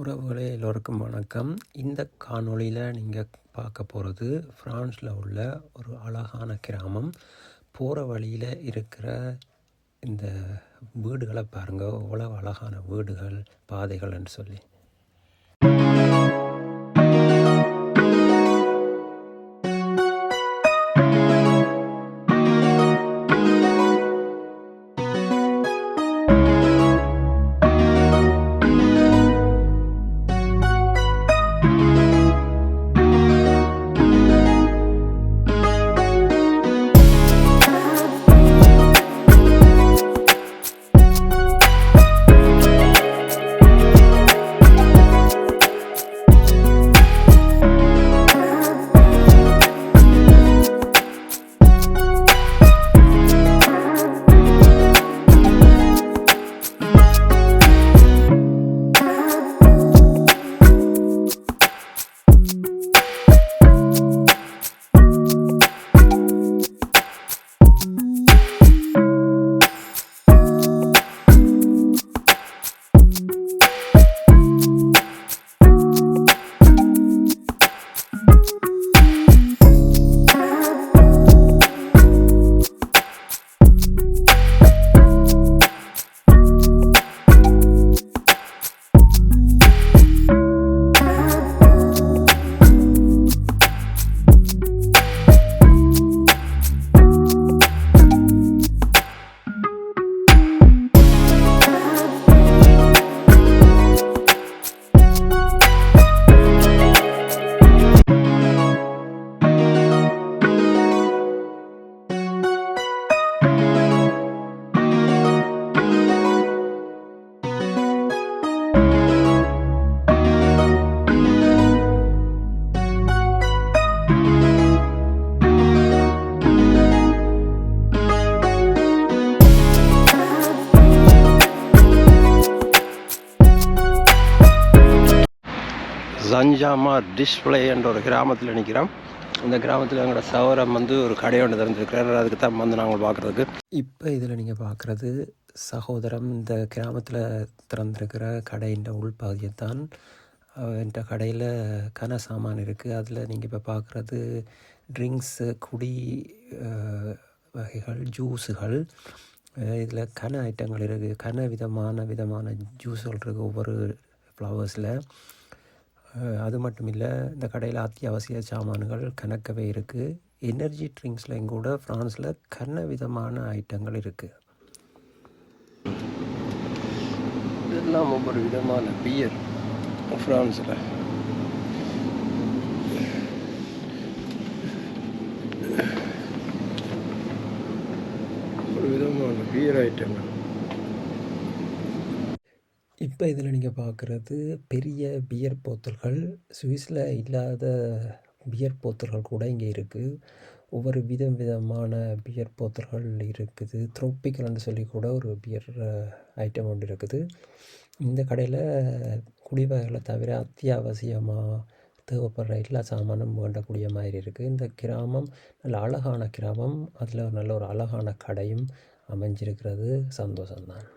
உறவுகளே எல்லோருக்கும் வணக்கம். இந்த காணொளியில் நீங்கள் பார்க்க போகிறது ஃப்ரான்ஸில் உள்ள ஒரு அழகான கிராமம். போகிற வழியில் இருக்கிற இந்த வீடுகளை பாருங்கள், எவ்வளவு அழகான வீடுகள், பாதைகள்னு சொல்லி. சஞ்சாமா டிஸ்பிளே என்ற ஒரு கிராமத்தில் நிற்கிறோம். இந்த கிராமத்தில் எங்களோட சவரம் ஒரு கடை ஒன்று திறந்துருக்கிறார். அதுக்கு தான் நாங்கள் பார்க்குறதுக்கு. இப்போ இதில் நீங்கள் பார்க்குறது சகோதரம் இந்த கிராமத்தில் திறந்திருக்கிற கடையின் உள்பகுதியைத்தான். என்ற கடையில் கன சாமான் இருக்குது. அதில் நீங்கள் இப்போ பார்க்குறது ட்ரிங்க்ஸு, குடி வகைகள், ஜூஸுகள். இதில் கன ஐட்டங்கள் இருக்குது. கன விதமான ஜூஸுகள் இருக்குது ஒவ்வொரு ஃப்ளவர்ஸில். அது மட்டும் இல்லை, இந்த கடையில் அத்தியாவசிய சாமான்கள் கணக்கவே இருக்குது. எனர்ஜி ட்ரிங்க்ஸ்லையும் கூட ஃப்ரான்ஸில் கன விதமான ஐட்டங்கள் இருக்குது. இதெல்லாம் ஒவ்வொரு விதமான பியர் ஃப்ரான்ஸில். ஒரு விதமான பியர் ஐட்டங்கள். இப்போ இதில் நீங்கள் பார்க்குறது பெரிய பியர் போத்தல்கள். சுவிஸில் இல்லாத பியர் போத்தல்கள் கூட இங்கே இருக்குது. ஒவ்வொரு விதமான பியர் போத்தல்கள் இருக்குது. த்ரோப்பிக்கல்னு சொல்லி கூட ஒரு பியர் ஐட்டம் ஒன்று இருக்குது. இந்த கடையில் குடிவகைகளை தவிர அத்தியாவசியமாக தேவைப்படுற எல்லா சாமானும் வேண்டக்கூடிய மாதிரி இருக்குது. இந்த கிராமம் நல்ல அழகான கிராமம். அதில் நல்ல ஒரு அழகான கடையும் அமைஞ்சிருக்கிறது. சந்தோஷம்தான்.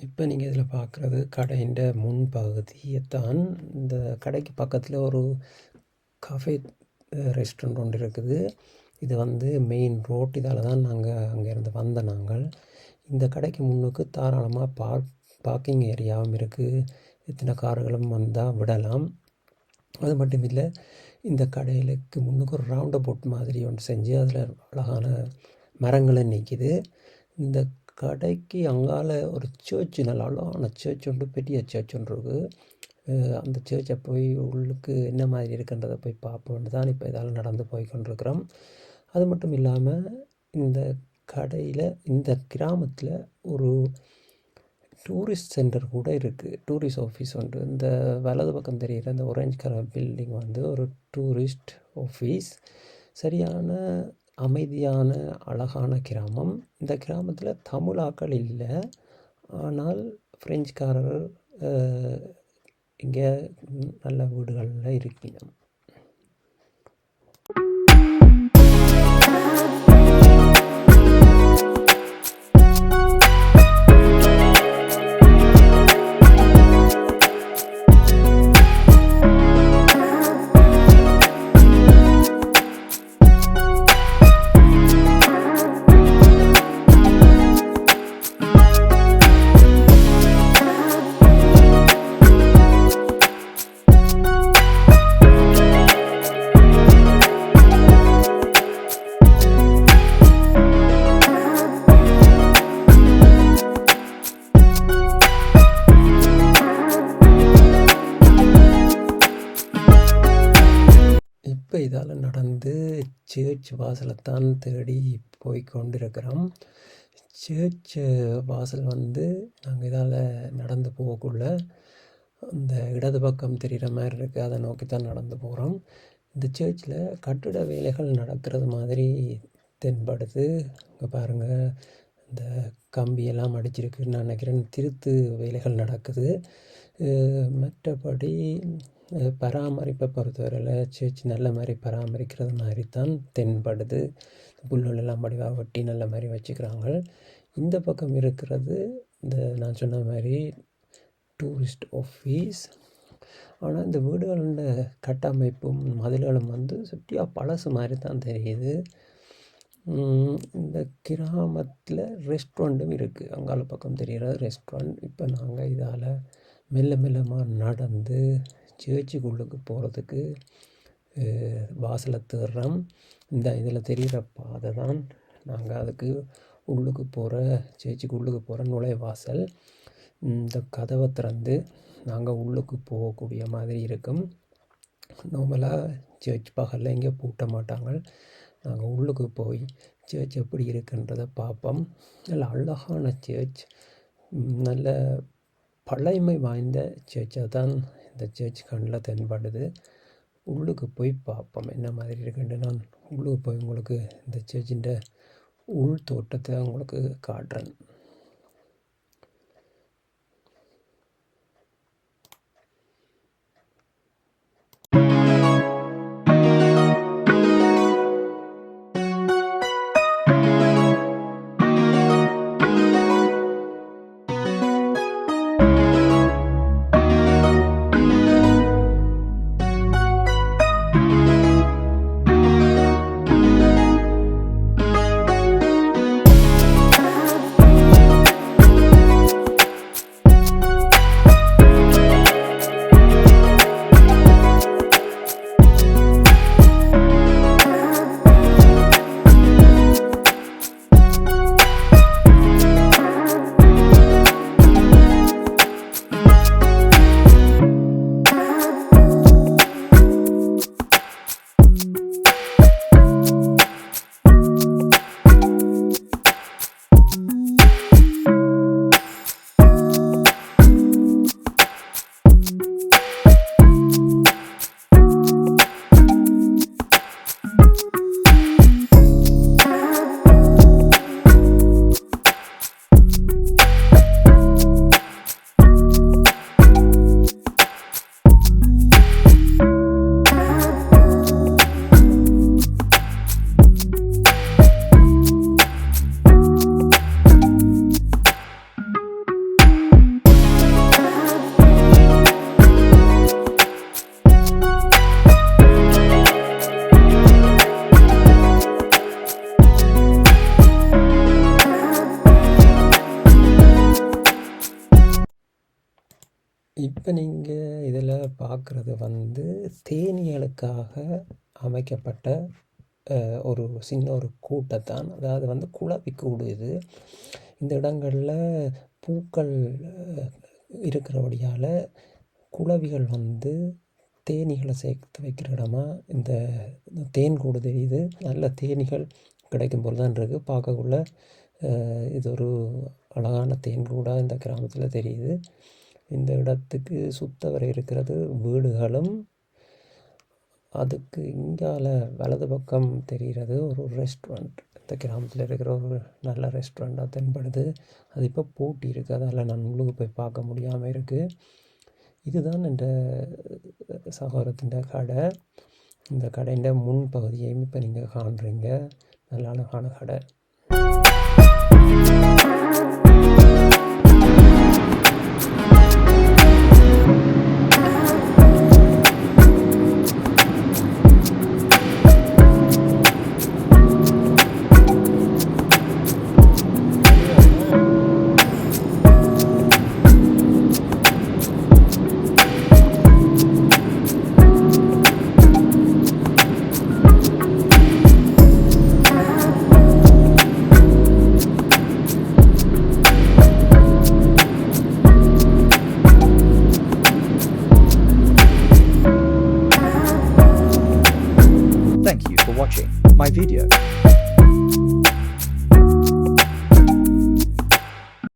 இப்போ நீங்கள் இதில் பார்க்குறது கடையின் முன்பகுதியைத்தான். இந்த கடைக்கு பக்கத்தில் ஒரு கஃபே ரெஸ்டாரண்ட் ஒன்று இருக்குது. இது மெயின் ரோட். இதால் தான் நாங்கள் அங்கேருந்து வந்த நாங்கள். இந்த கடைக்கு முன்னுக்கு தாராளமாக பார்க்கிங் ஏரியாவும் இருக்குது. எத்தனை கார்களும் வந்தால் விடலாம். அது மட்டும் இல்லை, இந்த கடையிலுக்கு முன்னுக்கு ஒரு ரவுண்ட் போட் மாதிரி ஒன்று செஞ்சு அதில் அழகான மரங்களை நிற்கிது. இந்த கடைக்கு அங்கால ஒரு சர்ச், நல்ல அழகான சர்ச் ஒன்று, பெரிய சர்ச் ஒன்று இருக்குது. அந்த சர்ச்சை போய் உள்ளுக்கு என்ன மாதிரி இருக்குன்றதை போய் பார்ப்போன்னு தான் இப்போ இதால் நடந்து போய் கொண்டிருக்கிறோம். அது மட்டும் இல்லாமல் இந்த கடையில், இந்த கிராமத்தில் ஒரு டூரிஸ்ட் சென்டர் கூட இருக்குது, டூரிஸ்ட் ஆஃபீஸ் ஒன்று. இந்த வலது பக்கம் தெரிகிற இந்த ஆரஞ்சு கலர் பில்டிங் வந்து ஒரு டூரிஸ்ட் ஆஃபீஸ். சரியான அமைதியான அழகான கிராமம். இந்த கிராமத்தில் தமிழாக்கள் இல்லை, ஆனால் ஃப்ரெஞ்சுக்காரர் இங்கே நல்ல வீடுகளில் இருக்கணும். இப்போ இதால் நடந்து சர்ச் வாசலைத்தான் தேடி போய் கொண்டிருக்கிறோம். சர்ச் வாசல் வந்து நாங்கள் இதால் நடந்து போகக்குள்ள இந்த இடது பக்கம் தெரிகிற மாதிரி இருக்குது, அதை நோக்கி தான் நடந்து போகிறோம். இந்த சர்ச்சில் கட்டிட வேலைகள் நடக்கிறது மாதிரி தென்படுது. இங்கே பாருங்கள், இந்த கம்பியெல்லாம் அடிச்சிருக்குன்னு நான் நினைக்கிறேன். திருத்து வேலைகள் நடக்குது. மற்றபடி பராமரிப்பை பொறுத்தவரையில் சர்ச் நல்ல மாதிரி பராமரிக்கிறது மாதிரி தான் தென்படுது. புல்லுகளெல்லாம் வடிவாக வெட்டி நல்ல மாதிரி வச்சுக்கிறாங்க. இந்த பக்கம் இருக்கிறது இந்த நான் சொன்ன மாதிரி டூரிஸ்ட் ஆஃபீஸ். ஆனால் இந்த வீடுகளோட கட்டமைப்பும் மதில்களும் வந்து சுற்றியாக பழசு மாதிரி தான் தெரியுது. இந்த கிராமத்தில் ரெஸ்டாரண்ட்டும் இருக்குது, அங்கால பக்கம் தெரிகிற ரெஸ்டாரண்ட். இப்போ நாங்கள் இதால் மெல்ல மெல்லமாக நடந்து சர்ச்சுக்குள்ளுக்கு போகிறதுக்கு வாசலை தேடுறோம். இந்த இதில் தெரிகிற பாதை தான் நாங்கள் அதுக்கு உள்ளுக்கு போகிற, சர்ச்சுக்கு உள்ளுக்கு போகிற நுழைவாசல். இந்த கதவை திறந்து நாங்கள் உள்ளுக்கு போகக்கூடிய மாதிரி இருக்கும். நார்மலாக சர்ச் பகலில் இங்கே பூட்ட மாட்டாங்க. நாங்கள் உள்ளுக்கு போய் சர்ச் எப்படி இருக்குன்றதை பார்ப்போம். நல்ல அழகான சர்ச், நல்ல பழமை வாய்ந்த சர்ச்சாக தான் இந்த சர்ச் கண்ணில் தென்படுது. உள்ளுக்கு போய் பார்ப்போம் என்ன மாதிரி இருக்குன்னு. நான் உள்ளுக்கு போய் உங்களுக்கு இந்த சர்ச்சின் உள் தோட்டத்தை உங்களுக்கு காட்டுறேன். இப்போ நீங்கள் இதில் பார்க்குறது வந்து தேனீகளுக்காக அமைக்கப்பட்ட ஒரு சின்ன ஒரு கூட்டைத்தான். அதாவது வந்து குளவி கூடு இது. இந்த இடங்களில் பூக்கள் இருக்கிறபடியால் குளவிகள் வந்து தேனீகளை சேர்த்து வைக்கிற இடமா இந்த தேன் கூடு தெரியுது. நல்ல தேனீகள் கிடைக்கும் போல் தான் இருக்குது. பார்க்கக்குள்ள இது ஒரு அழகான தேன் கூடாக இந்த கிராமத்தில் தெரியுது. இந்த இடத்துக்கு சுத்த வரை இருக்கிறது வீடுகளும், அதுக்கு இங்கால வலது பக்கம் தெரிகிறது ஒரு ரெஸ்டாரண்ட். இந்த கிராமத்தில் இருக்கிற ஒரு நல்ல ரெஸ்டாரண்ட்டாக தென்படுது. அது இப்போ பூட்டி இருக்குது, அதால் நான் உங்களுக்கு போய் பார்க்க முடியாமல் இருக்குது. இதுதான் இந்த சகோதரத்தின் கடை. இந்த கடையின் முன்பகுதியையும் இப்போ நீங்கள் காண்றீங்க. நல்ல அழகான கடை. Thank you for watching my video.